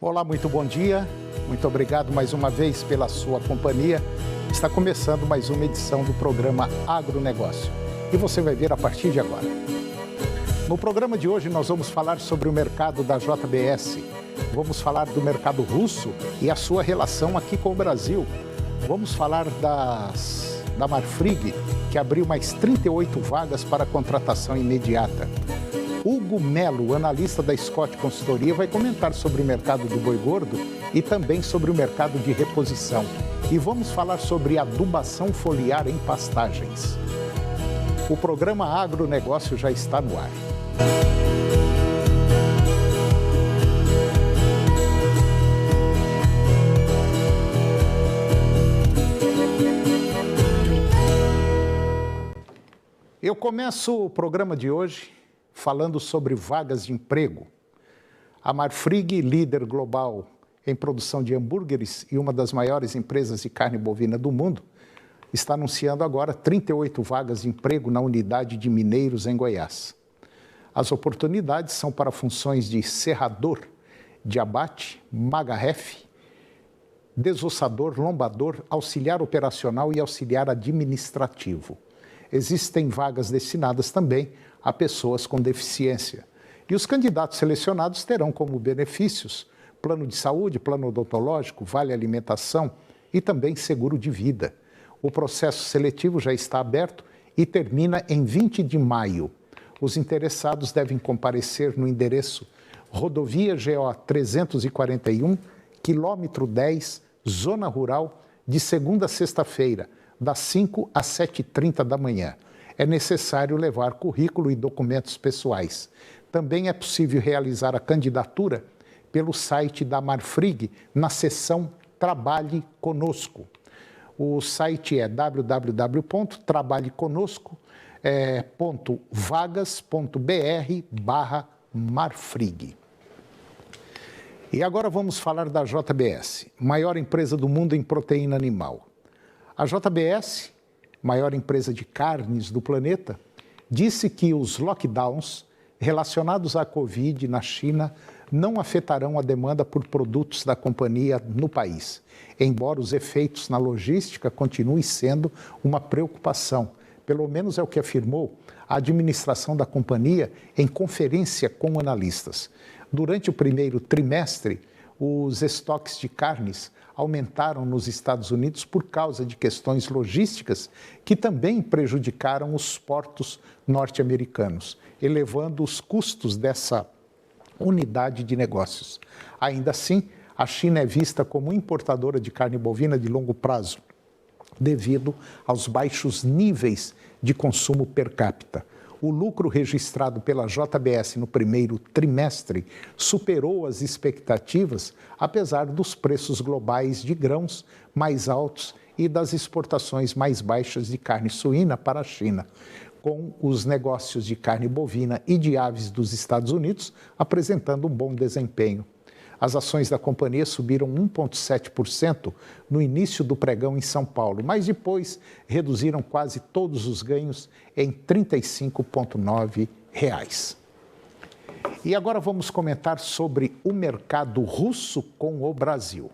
Olá, muito bom dia. Muito obrigado mais uma vez pela sua companhia. Está começando mais uma edição do programa Agronegócio. E você vai ver a partir de agora. No programa de hoje nós vamos falar sobre o mercado da JBS. Vamos falar do mercado russo e a sua relação aqui com o Brasil. Vamos falar da Marfrig, que abriu mais 38 vagas para contratação imediata. Hugo Melo, analista da Scott Consultoria, vai comentar sobre o mercado do boi gordo e também sobre o mercado de reposição. E vamos falar sobre adubação foliar em pastagens. O programa Agronegócio já está no ar. Eu começo o programa de hoje falando sobre vagas de emprego. A Marfrig, líder global em produção de hambúrgueres e uma das maiores empresas de carne bovina do mundo, está anunciando agora 38 vagas de emprego na unidade de Mineiros, em Goiás. As oportunidades são para funções de serrador, de abate, magarrefe, desossador, lombador, auxiliar operacional e auxiliar administrativo. Existem vagas destinadas também a pessoas com deficiência. E os candidatos selecionados terão como benefícios plano de saúde, plano odontológico, vale alimentação e também seguro de vida. O processo seletivo já está aberto e termina em 20 de maio. Os interessados devem comparecer no endereço Rodovia GO 341, quilômetro 10, Zona Rural, de segunda a sexta-feira, das 5 às 7h30 da manhã. É necessário levar currículo e documentos pessoais. Também é possível realizar a candidatura pelo site da Marfrig na seção Trabalhe Conosco. O site é www.trabalheconosco.vagas.br/Marfrig. E agora vamos falar da JBS, maior empresa do mundo em proteína animal. A JBS, maior empresa de carnes do planeta, disse que os lockdowns relacionados à Covid na China não afetarão a demanda por produtos da companhia no país, embora os efeitos na logística continuem sendo uma preocupação. Pelo menos é o que afirmou a administração da companhia em conferência com analistas. Durante o primeiro trimestre, os estoques de carnes aumentaram nos Estados Unidos por causa de questões logísticas que também prejudicaram os portos norte-americanos, elevando os custos dessa unidade de negócios. Ainda assim, a China é vista como importadora de carne bovina de longo prazo, devido aos baixos níveis de consumo per capita. O lucro registrado pela JBS no primeiro trimestre superou as expectativas, apesar dos preços globais de grãos mais altos e das exportações mais baixas de carne suína para a China, com os negócios de carne bovina e de aves dos Estados Unidos apresentando um bom desempenho. As ações da companhia subiram 1,7% no início do pregão em São Paulo, mas depois reduziram quase todos os ganhos em R$ 35,9. E agora vamos comentar sobre o mercado russo com o Brasil.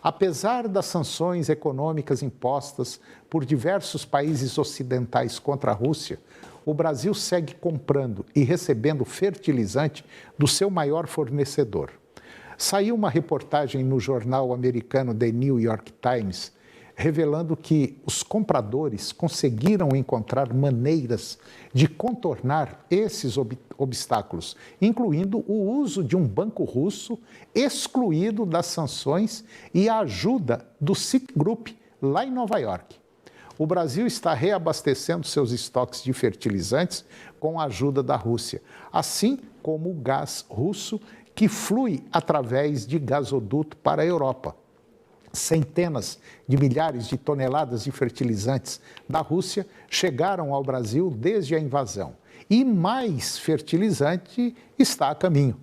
Apesar das sanções econômicas impostas por diversos países ocidentais contra a Rússia, o Brasil segue comprando e recebendo fertilizante do seu maior fornecedor. Saiu uma reportagem no jornal americano The New York Times revelando que os compradores conseguiram encontrar maneiras de contornar esses obstáculos, incluindo o uso de um banco russo excluído das sanções e a ajuda do Citigroup lá em Nova York. O Brasil está reabastecendo seus estoques de fertilizantes com a ajuda da Rússia, assim como o gás russo que flui através de gasoduto para a Europa. Centenas de milhares de toneladas de fertilizantes da Rússia chegaram ao Brasil desde a invasão. E mais fertilizante está a caminho.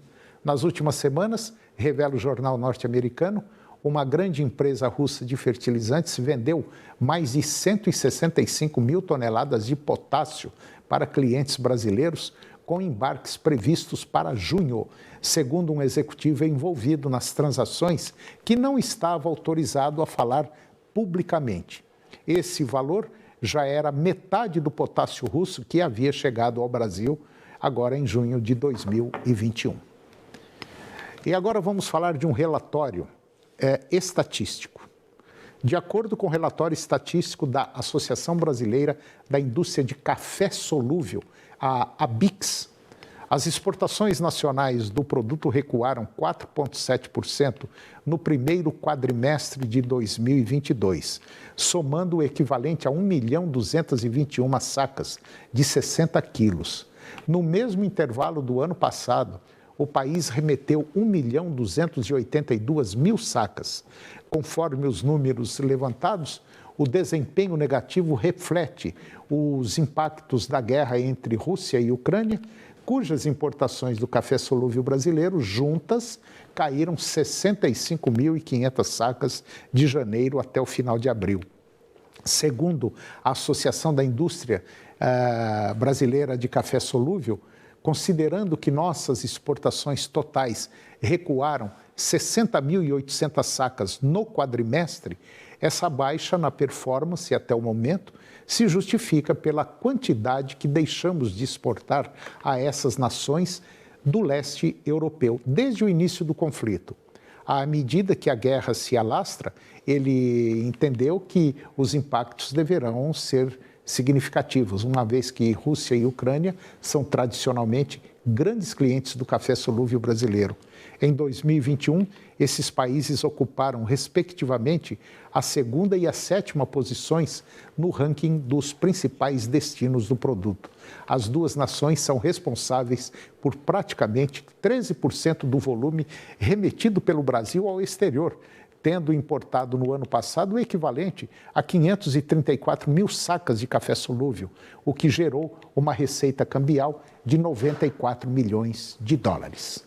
Nas últimas semanas, revela o jornal norte-americano, uma grande empresa russa de fertilizantes vendeu mais de 165 mil toneladas de potássio para clientes brasileiros, com embarques previstos para junho, segundo um executivo envolvido nas transações que não estava autorizado a falar publicamente. Esse valor já era metade do potássio russo que havia chegado ao Brasil agora em junho de 2021. E agora vamos falar de um relatório estatístico. De acordo com o relatório estatístico da Associação Brasileira da Indústria de Café Solúvel, a ABICS, as exportações nacionais do produto recuaram 4,7% no primeiro quadrimestre de 2022, somando o equivalente a 1.221.000 sacas de 60 quilos. No mesmo intervalo do ano passado, o país remeteu 1.282.000 sacas. Conforme os números levantados, o desempenho negativo reflete os impactos da guerra entre Rússia e Ucrânia, cujas importações do café solúvel brasileiro juntas caíram 65.500 sacas de janeiro até o final de abril. Segundo a Associação da Indústria Brasileira de Café Solúvel, considerando que nossas exportações totais recuaram 60.800 sacas no quadrimestre, essa baixa na performance até o momento se justifica pela quantidade que deixamos de exportar a essas nações do leste europeu desde o início do conflito. À medida que a guerra se alastra, ele entendeu que os impactos deverão ser significativos, uma vez que Rússia e Ucrânia são tradicionalmente grandes clientes do café solúvel brasileiro. Em 2021, esses países ocuparam, respectivamente, a segunda e a sétima posições no ranking dos principais destinos do produto. As duas nações são responsáveis por praticamente 13% do volume remetido pelo Brasil ao exterior, tendo importado no ano passado o equivalente a 534.000 sacas de café solúvel, o que gerou uma receita cambial de 94 milhões de dólares.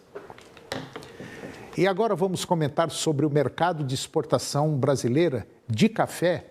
E agora vamos comentar sobre o mercado de exportação brasileira de café,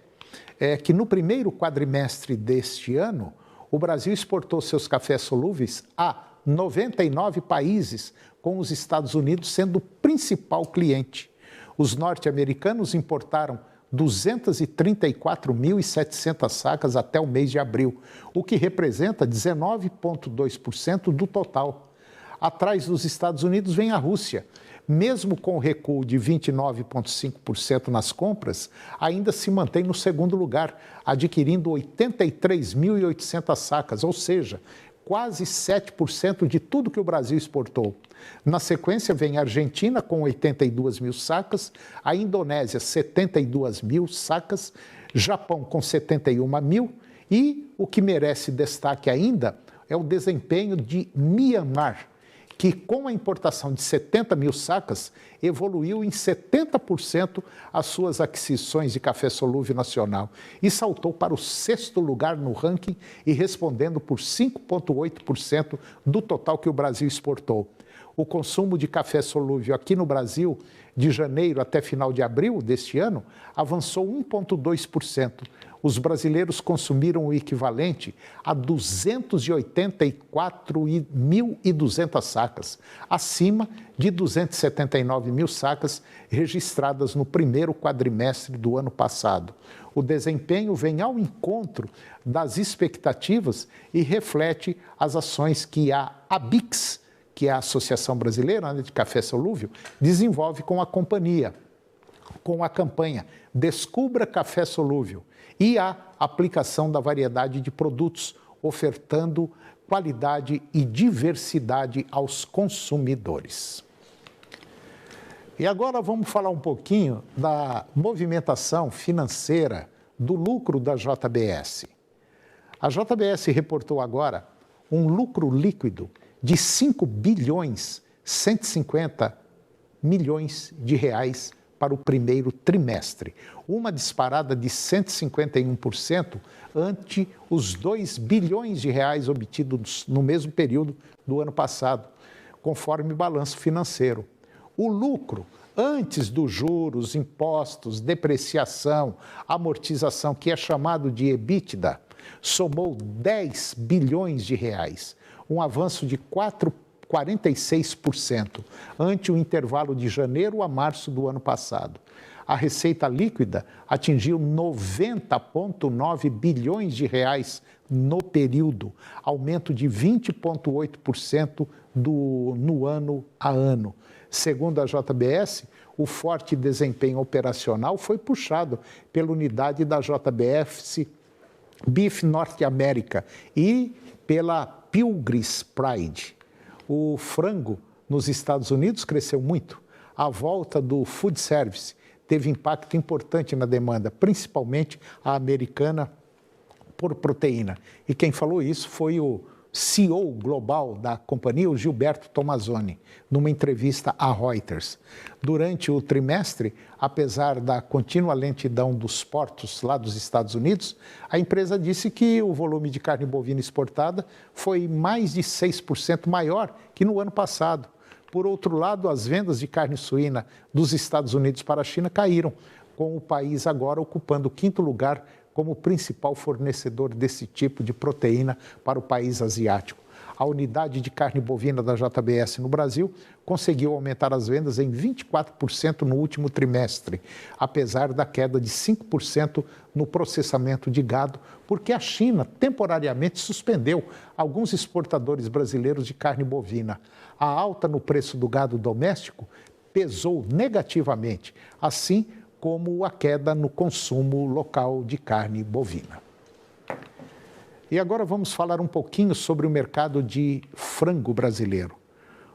que no primeiro quadrimestre deste ano, o Brasil exportou seus cafés solúveis a 99 países, com os Estados Unidos sendo o principal cliente. Os norte-americanos importaram 234.700 sacas até o mês de abril, o que representa 19,2% do total. Atrás dos Estados Unidos vem a Rússia. Mesmo com o recuo de 29,5% nas compras, ainda se mantém no segundo lugar, adquirindo 83.800 sacas, ou seja, quase 7% de tudo que o Brasil exportou. Na sequência vem a Argentina com 82.000 sacas, a Indonésia 72.000 sacas, Japão com 71.000 e o que merece destaque ainda é o desempenho de Mianmar, que com a importação de 70.000 sacas, evoluiu em 70% as suas aquisições de café solúvel nacional e saltou para o 6º lugar no ranking e respondendo por 5,8% do total que o Brasil exportou. O consumo de café solúvel aqui no Brasil, de janeiro até final de abril deste ano, avançou 1,2%. Os brasileiros consumiram o equivalente a 284.200 sacas, acima de 279.000 sacas registradas no primeiro quadrimestre do ano passado. O desempenho vem ao encontro das expectativas e reflete as ações que a ABICS, que é a Associação Brasileira de Café Solúvel, desenvolve com a companhia, com a campanha Descubra Café Solúvel e a aplicação da variedade de produtos, ofertando qualidade e diversidade aos consumidores. E agora vamos falar um pouquinho da movimentação financeira, do lucro da JBS. A JBS reportou agora um lucro líquido de 5.150 bilhões de reais para o primeiro trimestre, uma disparada de 151% ante os 2 bilhões de reais obtidos no mesmo período do ano passado, conforme balanço financeiro. O lucro, antes dos juros, impostos, depreciação, amortização, que é chamado de EBITDA, somou 10 bilhões de reais, um avanço de 46%, ante o intervalo de janeiro a março do ano passado. A receita líquida atingiu 90,9 bilhões de reais no período, aumento de 20,8% no ano a ano. Segundo a JBS, o forte desempenho operacional foi puxado pela unidade da JBS Beef Norte América e pela Pilgrim's Pride. O frango nos Estados Unidos cresceu muito. A volta do food service teve impacto importante na demanda, principalmente a americana por proteína. E quem falou isso foi o CEO global da companhia, o Gilberto Tomazoni, numa entrevista à Reuters. Durante o trimestre, apesar da contínua lentidão dos portos lá dos Estados Unidos, a empresa disse que o volume de carne bovina exportada foi mais de 6% maior que no ano passado. Por outro lado, as vendas de carne suína dos Estados Unidos para a China caíram, com o país agora ocupando o 5º lugar como principal fornecedor desse tipo de proteína para o país asiático. A unidade de carne bovina da JBS no Brasil conseguiu aumentar as vendas em 24% no último trimestre, apesar da queda de 5% no processamento de gado, porque a China temporariamente suspendeu alguns exportadores brasileiros de carne bovina. A alta no preço do gado doméstico pesou negativamente, assim como a queda no consumo local de carne bovina. E agora vamos falar um pouquinho sobre o mercado de frango brasileiro.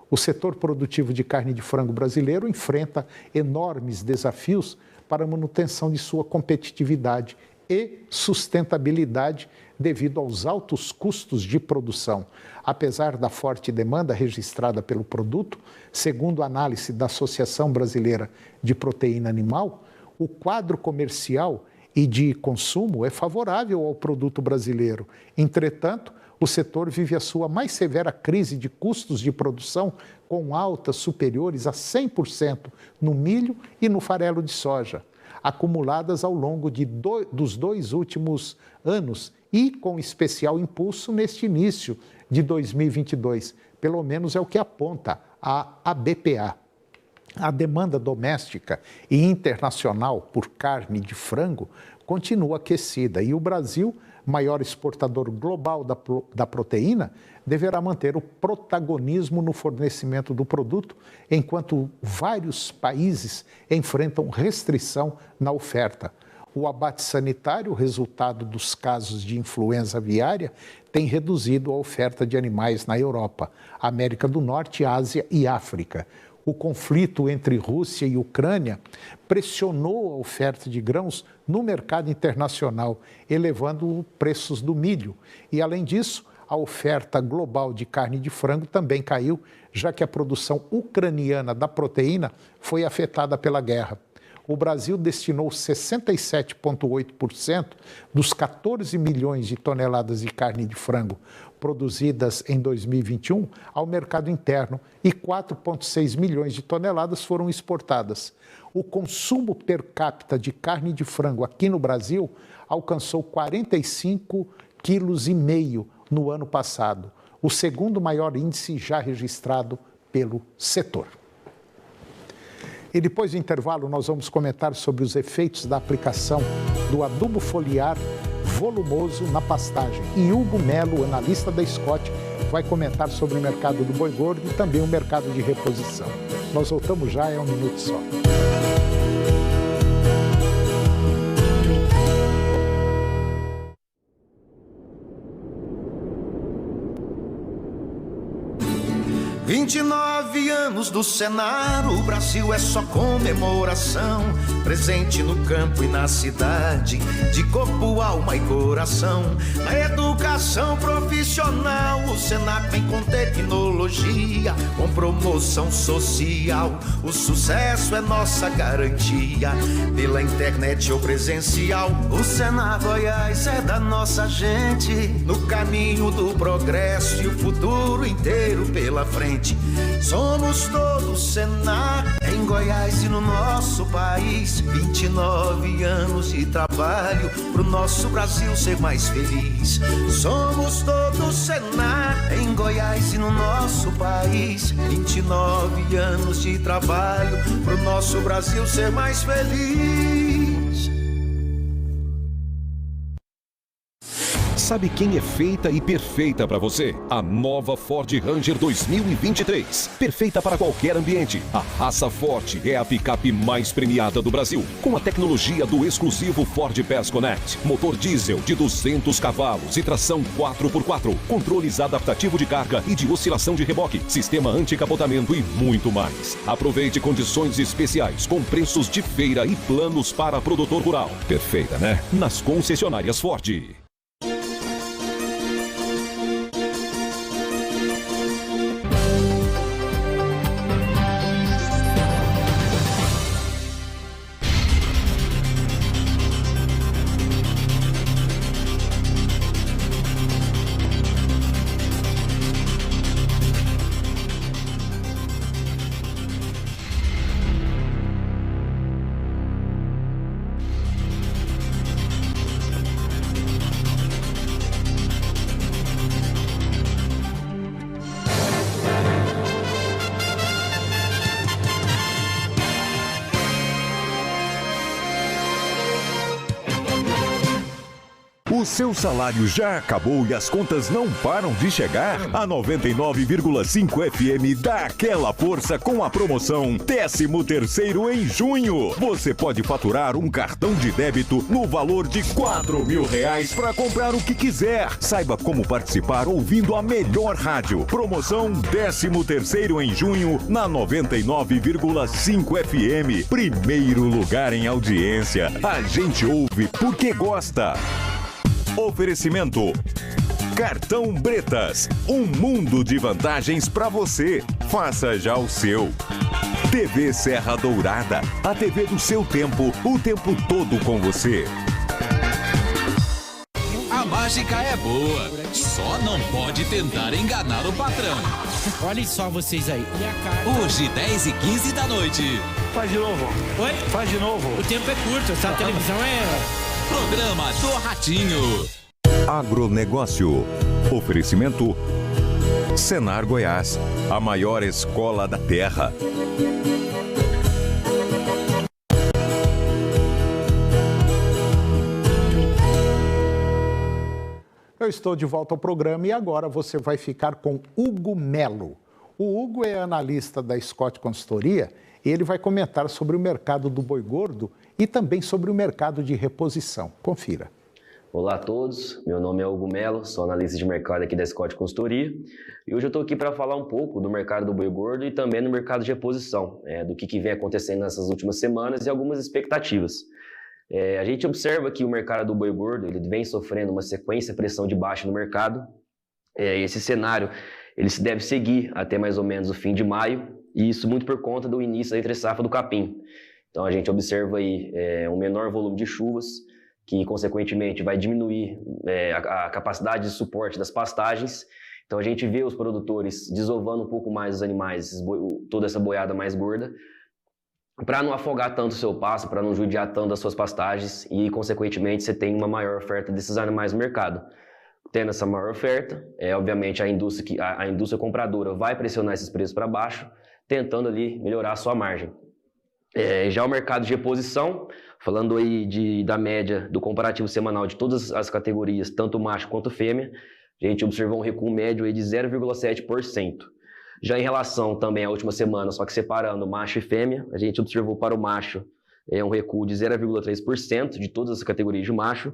O setor produtivo de carne de frango brasileiro enfrenta enormes desafios para a manutenção de sua competitividade e sustentabilidade devido aos altos custos de produção. Apesar da forte demanda registrada pelo produto, segundo a análise da Associação Brasileira de Proteína Animal, o quadro comercial e de consumo é favorável ao produto brasileiro. Entretanto, o setor vive a sua mais severa crise de custos de produção, com altas superiores a 100% no milho e no farelo de soja, acumuladas ao longo dos 2 últimos anos e com especial impulso neste início de 2022. Pelo menos é o que aponta a ABPA. A demanda doméstica e internacional por carne de frango continua aquecida e o Brasil, maior exportador global da proteína, deverá manter o protagonismo no fornecimento do produto, enquanto vários países enfrentam restrição na oferta. O abate sanitário, resultado dos casos de influenza aviária, tem reduzido a oferta de animais na Europa, América do Norte, Ásia e África. O conflito entre Rússia e Ucrânia pressionou a oferta de grãos no mercado internacional, elevando os preços do milho. E, além disso, a oferta global de carne de frango também caiu, já que a produção ucraniana da proteína foi afetada pela guerra. O Brasil destinou 67,8% dos 14 milhões de toneladas de carne de frango produzidas em 2021 ao mercado interno e 4,6 milhões de toneladas foram exportadas. O consumo per capita de carne de frango aqui no Brasil alcançou 45,5 quilos no ano passado, o segundo maior índice já registrado pelo setor. E depois do intervalo, nós vamos comentar sobre os efeitos da aplicação do adubo foliar volumoso na pastagem. E Hugo Melo, analista da Scott, vai comentar sobre o mercado do boi gordo e também o mercado de reposição. Nós voltamos já, é um minuto só. "29 anos do Senar, o Brasil é só comemoração. Presente no campo e na cidade, de corpo, alma e coração. Na educação profissional, o Senar vem com tecnologia, com promoção social. O sucesso é nossa garantia, pela internet ou presencial. O Senar Goiás é da nossa gente, no caminho do progresso e o futuro inteiro pela frente. Somos Somos todos Senar, em Goiás e no nosso país. 29 anos de trabalho pro nosso Brasil ser mais feliz. Somos todos Senar, em Goiás e no nosso país. 29 anos de trabalho pro nosso Brasil ser mais feliz. Sabe quem é feita e perfeita para você? A nova Ford Ranger 2023. Perfeita para qualquer ambiente. A raça Ford é a picape mais premiada do Brasil. Com a tecnologia do exclusivo Ford Pass Connect. Motor diesel de 200 cavalos e tração 4x4. Controles adaptativo de carga e de oscilação de reboque. Sistema anti-capotamento e muito mais. Aproveite condições especiais com preços de feira e planos para produtor rural. Perfeita, né? Nas concessionárias Ford. O seu salário já acabou e as contas não param de chegar? A 99,5 FM dá aquela força com a promoção 13º em junho. Você pode faturar um cartão de débito no valor de R$4.000 para comprar o que quiser. Saiba como participar ouvindo a melhor rádio. Promoção 13º em junho na 99,5 FM. Primeiro lugar em audiência. A gente ouve porque gosta. Oferecimento: Cartão Bretas, um mundo de vantagens para você. Faça já o seu. TV Serra Dourada, a TV do seu tempo, o tempo todo com você. A mágica é boa, só não pode tentar enganar o patrão. Olhem só vocês aí. E a carta? Hoje, 10h15 da noite. Faz de novo. Oi? Faz de novo. O tempo é curto, essa televisão é... Programa do Ratinho. Agronegócio. Oferecimento: Senar Goiás, a maior escola da terra. Eu estou de volta ao programa e agora você vai ficar com Hugo Melo. O Hugo é analista da Scott Consultoria e ele vai comentar sobre o mercado do boi gordo e também sobre o mercado de reposição. Confira. Olá a todos, meu nome é Hugo Melo, sou analista de mercado aqui da Scott Consultoria e hoje eu estou aqui para falar um pouco do mercado do boi gordo e também do mercado de reposição, do que vem acontecendo nessas últimas semanas e algumas expectativas. A gente observa que o mercado do boi gordo ele vem sofrendo uma sequência de pressão de baixa no mercado. Esse cenário ele se deve seguir até mais ou menos o fim de maio, e isso muito por conta do início da entre-safra do capim. Então a gente observa aí um menor volume de chuvas, que consequentemente vai diminuir a capacidade de suporte das pastagens. Então a gente vê os produtores desovando um pouco mais os animais, toda essa boiada mais gorda, para não afogar tanto o seu pasto, para não judiar tanto as suas pastagens e consequentemente você tem uma maior oferta desses animais no mercado. Tendo essa maior oferta, obviamente a indústria compradora vai pressionar esses preços para baixo, tentando ali melhorar a sua margem. Já o mercado de reposição, falando aí da média do comparativo semanal de todas as categorias, tanto macho quanto fêmea, a gente observou um recuo médio aí de 0,7%. Já em relação também à última semana, só que separando macho e fêmea, a gente observou para o macho um recuo de 0,3% de todas as categorias de macho,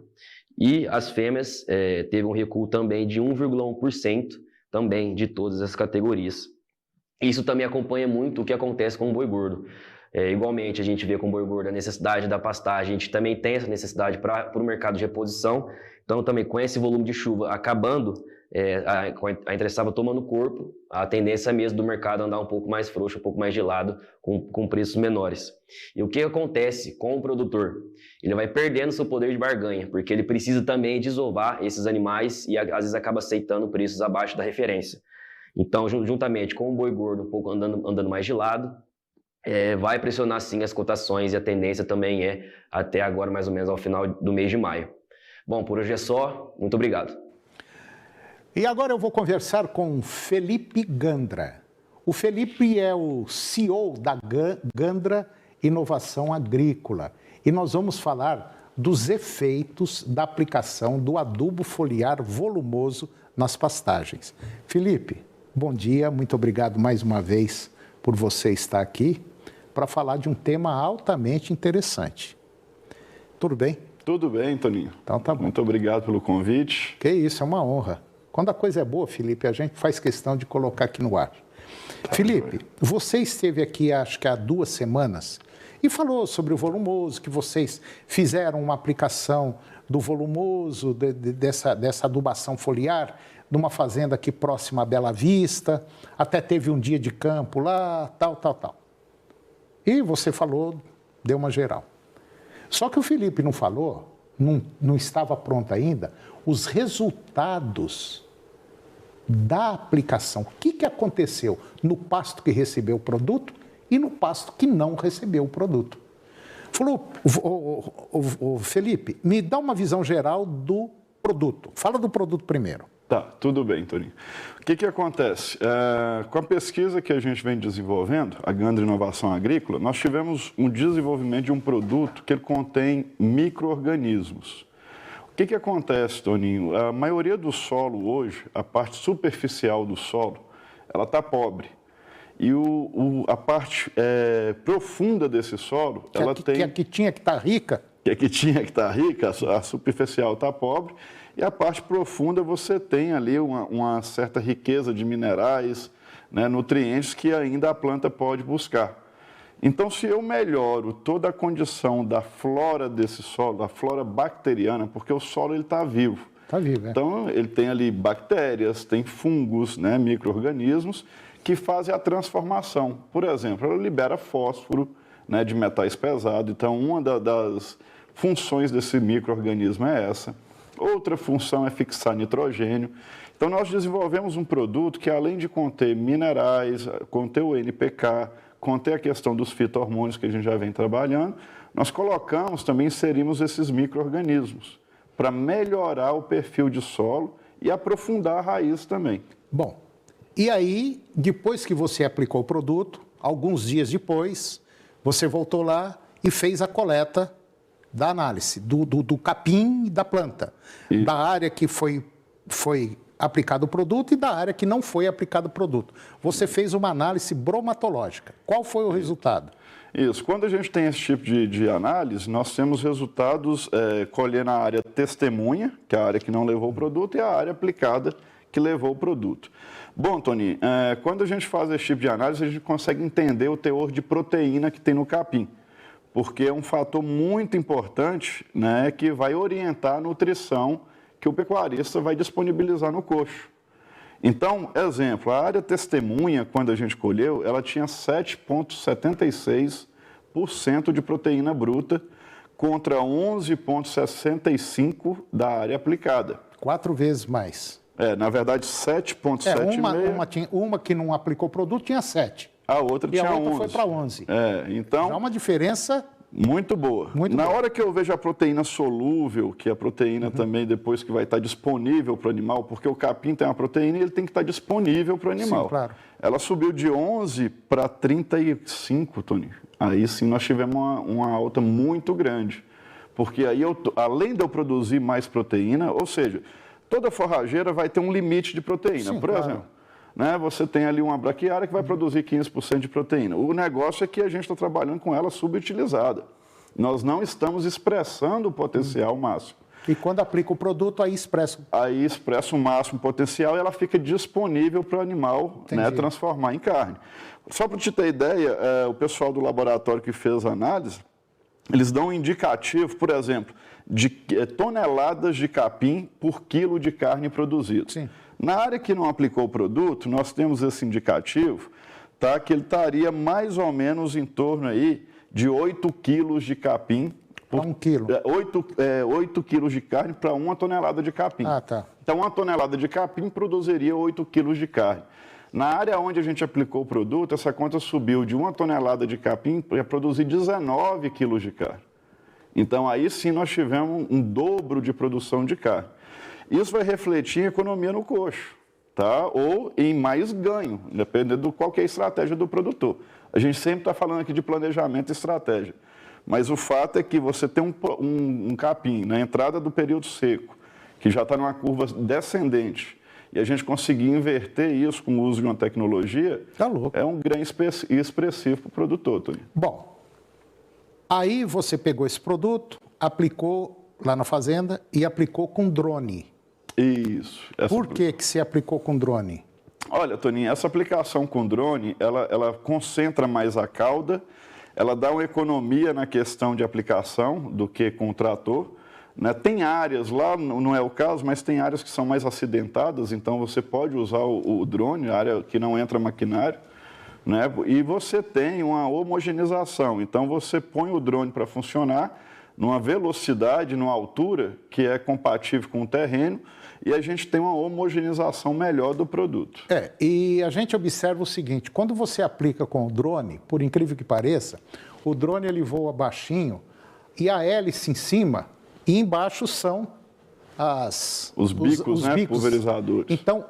e as fêmeas teve um recuo também de 1,1% também de todas as categorias. Isso também acompanha muito o que acontece com o boi gordo. Igualmente, a gente vê com o boi gordo a necessidade da pastagem, a gente também tem essa necessidade para o mercado de reposição. Então, também com esse volume de chuva acabando, a entre-safra tomando corpo, a tendência mesmo do mercado andar um pouco mais frouxo, um pouco mais gelado, com preços menores. E o que acontece com o produtor? Ele vai perdendo seu poder de barganha, porque ele precisa também desovar esses animais e às vezes acaba aceitando preços abaixo da referência. Então, juntamente com o boi gordo um pouco andando mais de lado, vai pressionar sim as cotações e a tendência também é até agora mais ou menos ao final do mês de maio. Bom, por hoje é só. Muito obrigado. E agora eu vou conversar com Felipe Gandra. O Felipe é o CEO da Gandra Inovação Agrícola e nós vamos falar dos efeitos da aplicação do adubo foliar volumoso nas pastagens. Felipe, bom dia, muito obrigado mais uma vez por você estar aqui para falar de um tema altamente interessante. Tudo bem? Tudo bem, Toninho. Então tá bom. Muito obrigado pelo convite. Que isso, é uma honra. Quando a coisa é boa, Felipe, a gente faz questão de colocar aqui no ar. Felipe, você esteve aqui acho que há 2 semanas e falou sobre o volumoso, que vocês fizeram uma aplicação do volumoso, dessa adubação foliar, numa fazenda aqui próxima a Bela Vista, até teve um dia de campo lá, tal. E você falou, deu uma geral. Só que o Felipe não falou, não estava pronto ainda, os resultados da aplicação. O que aconteceu no pasto que recebeu o produto e no pasto que não recebeu o produto? Falou, Felipe, me dá uma visão geral do produto. Fala do produto primeiro. Tá, tudo bem, Toninho. O que acontece? Com a pesquisa que a gente vem desenvolvendo, a Gandra Inovação Agrícola, nós tivemos um desenvolvimento de um produto que ele contém micro-organismos. O que acontece, Toninho? A maioria do solo hoje, a parte superficial do solo, ela está pobre. E a parte profunda desse solo, ela tem... Que a que tinha que estar rica. Que tinha que estar rica, a superficial está pobre. E a parte profunda você tem ali uma certa riqueza de minerais, né, nutrientes que ainda a planta pode buscar. Então, se eu melhoro toda a condição da flora desse solo, da flora bacteriana, porque o solo está vivo. Está vivo, é. Então, ele tem ali bactérias, tem fungos, né, micro-organismos, que fazem a transformação. Por exemplo, ela libera fósforo, né, de metais pesados. Então, uma das funções desse micro-organismo é essa. Outra função é fixar nitrogênio. Então, nós desenvolvemos um produto que, além de conter minerais, conter o NPK, conter a questão dos fito-hormônios que a gente já vem trabalhando, nós colocamos, também inserimos esses micro-organismos para melhorar o perfil de solo e aprofundar a raiz também. Bom, e aí, depois que você aplicou o produto, alguns dias depois, você voltou lá e fez a coleta da análise do capim e da planta, da área que foi aplicado o produto e da área que não foi aplicado o produto. Você fez uma análise bromatológica. Qual foi o resultado? Isso. Quando a gente tem esse tipo de análise, nós temos resultados colhendo a área testemunha, que é a área que não levou o produto, e a área aplicada, que levou o produto. Bom, Tony, quando a gente faz esse tipo de análise, a gente consegue entender o teor de proteína que tem no capim, porque é um fator muito importante, né, que vai orientar a nutrição que o pecuarista vai disponibilizar no coxo. Então, exemplo, a área testemunha, quando a gente colheu, ela tinha 7,76% de proteína bruta contra 11,65% da área aplicada. 4 vezes mais. Na verdade, 7,76%. Uma que não aplicou o produto tinha 7. A outra tinha 11. E a outra foi para 11. Então... Já é uma diferença... Muito boa. Na hora que eu vejo a proteína solúvel, que é a proteína também depois que vai estar disponível para o animal, porque o capim tem uma proteína e ele tem que estar disponível para o animal. Sim, claro. Ela subiu de 11 para 35, Tony. Aí sim nós tivemos uma alta muito grande. Porque aí, além de eu produzir mais proteína, ou seja, toda forrageira vai ter um limite de proteína. Sim, por exemplo, né, você tem ali uma braquiária que vai produzir 15% de proteína. O negócio é que a gente está trabalhando com ela subutilizada. Nós não estamos expressando o potencial máximo. E quando aplica o produto, aí expressa. Aí expressa o máximo potencial e ela fica disponível para o animal, né, transformar em carne. Só para te ter ideia, o pessoal do laboratório que fez a análise, eles dão um indicativo, por exemplo, de toneladas de capim por quilo de carne produzido. Sim. Na área que não aplicou o produto, nós temos esse indicativo, tá, que ele estaria mais ou menos em torno aí de 8 quilos de capim. Para 1 quilo. 8 quilos de carne para 1 tonelada de capim. Ah, tá. Então, 1 tonelada de capim produziria 8 quilos de carne. Na área onde a gente aplicou o produto, essa conta subiu de 1 tonelada de capim para produzir 19 quilos de carne. Então, aí sim nós tivemos um dobro de produção de carne. Isso vai refletir em economia no coxo, tá? Ou em mais ganho, dependendo de qual que é a estratégia do produtor. A gente sempre está falando aqui de planejamento e estratégia. Mas o fato é que você tem um capim na entrada do período seco, que já está numa curva descendente, e a gente conseguir inverter isso com o uso de uma tecnologia, é um ganho expressivo para o produtor, Tony. Bom, aí você pegou esse produto, aplicou lá na fazenda e aplicou com drone. Isso. Por que você aplicou com drone? Olha, Toninho, essa aplicação com drone, ela concentra mais a cauda, ela dá uma economia na questão de aplicação do que com o trator. Né? Tem áreas, lá não é o caso, mas tem áreas que são mais acidentadas, então você pode usar o drone, área que não entra maquinário, né? E você tem uma homogeneização, então você põe o drone para funcionar numa velocidade, numa altura que é compatível com o terreno, e a gente tem uma homogeneização melhor do produto. E a gente observa o seguinte, quando você aplica com o drone, por incrível que pareça, o drone ele voa baixinho e a hélice em cima e embaixo são os bicos, né, bicos pulverizadores. Então,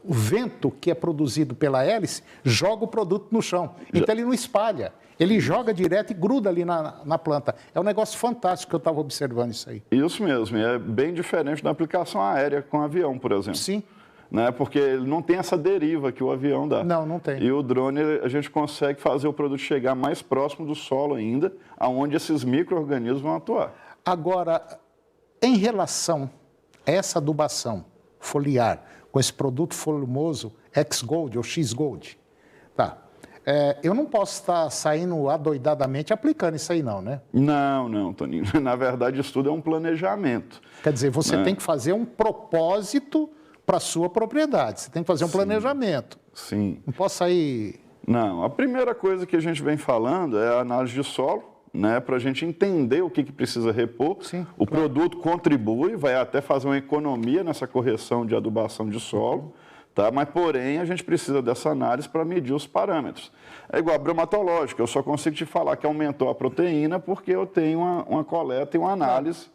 o vento que é produzido pela hélice joga o produto no chão. Então, ele não espalha. Ele joga direto e gruda ali na planta. É um negócio fantástico que eu estava observando isso aí. Isso mesmo. É bem diferente da aplicação aérea com avião, por exemplo. Sim. Né? Porque ele não tem essa deriva que o avião dá. Não tem. E o drone, a gente consegue fazer o produto chegar mais próximo do solo ainda, aonde esses micro-organismos vão atuar. Agora, em relação a essa adubação foliar com esse produto volumoso X-Gold ou X-Gold, tá? Eu não posso estar saindo adoidadamente aplicando isso aí não, né? Não, Toninho. Na verdade, isso tudo é um planejamento. Quer dizer, você tem que fazer um propósito para a sua propriedade. Você tem que fazer um planejamento. Sim. Não posso sair... Não, a primeira coisa que a gente vem falando é a análise de solo, né, para a gente entender o que precisa repor. Sim, o produto contribui, vai até fazer uma economia nessa correção de adubação de solo, tá? Mas, porém, a gente precisa dessa análise para medir os parâmetros. É igual a bromatológica, eu só consigo te falar que aumentou a proteína porque eu tenho uma coleta e uma análise,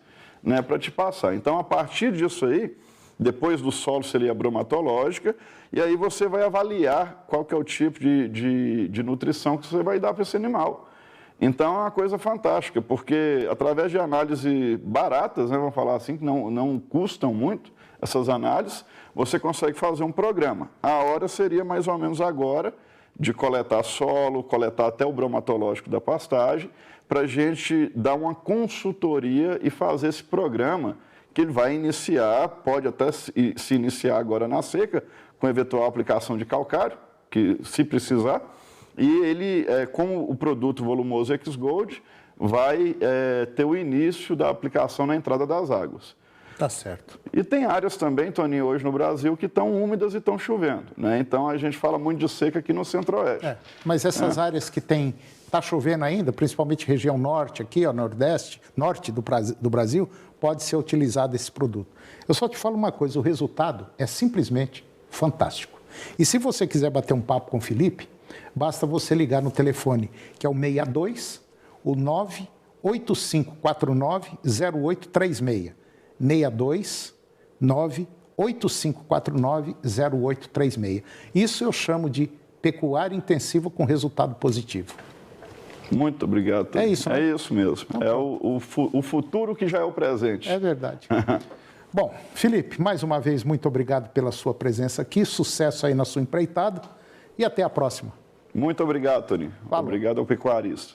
né, para te passar. Então, a partir disso aí, depois do solo seria a bromatológica, e aí você vai avaliar qual que é o tipo de nutrição que você vai dar para esse animal. Então, é uma coisa fantástica, porque através de análises baratas, né, vamos falar assim, que não custam muito, essas análises, você consegue fazer um programa. A hora seria mais ou menos agora, de coletar solo, coletar até o bromatológico da pastagem, para a gente dar uma consultoria e fazer esse programa, que ele vai iniciar, pode até se iniciar agora na seca, com eventual aplicação de calcário, que se precisar, e ele, com o produto volumoso X-Gold, vai ter o início da aplicação na entrada das águas. Tá certo. E tem áreas também, Toninho, hoje no Brasil, que estão úmidas e estão chovendo, né? Então, a gente fala muito de seca aqui no Centro-Oeste. Mas essas áreas que está chovendo ainda, principalmente região norte aqui, ó, nordeste, norte do Brasil, pode ser utilizado esse produto. Eu só te falo uma coisa, o resultado é simplesmente fantástico. E se você quiser bater um papo com o Felipe, basta você ligar no telefone, que é o 62, o 98549-0836. 62 98549-0836. Isso eu chamo de pecuária intensiva com resultado positivo. Muito obrigado, Tony. É isso, né? É isso mesmo. É o futuro que já é o presente. É verdade. Bom, Felipe, mais uma vez, muito obrigado pela sua presença aqui. Sucesso aí na sua empreitada e até a próxima. Muito obrigado, Tony. Obrigado ao pecuarista.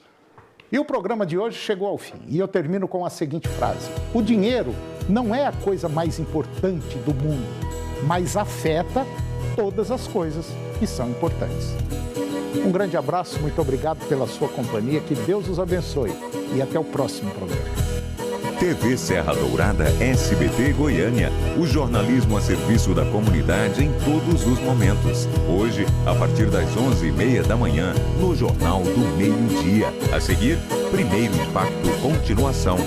E o programa de hoje chegou ao fim. E eu termino com a seguinte frase. O dinheiro não é a coisa mais importante do mundo, mas afeta todas as coisas que são importantes. Um grande abraço, muito obrigado pela sua companhia, que Deus os abençoe e até o próximo programa. TV Serra Dourada SBT Goiânia, o jornalismo a serviço da comunidade em todos os momentos. Hoje, a partir das 11h30 da manhã, no Jornal do Meio-Dia. A seguir, Primeiro Impacto, continuação.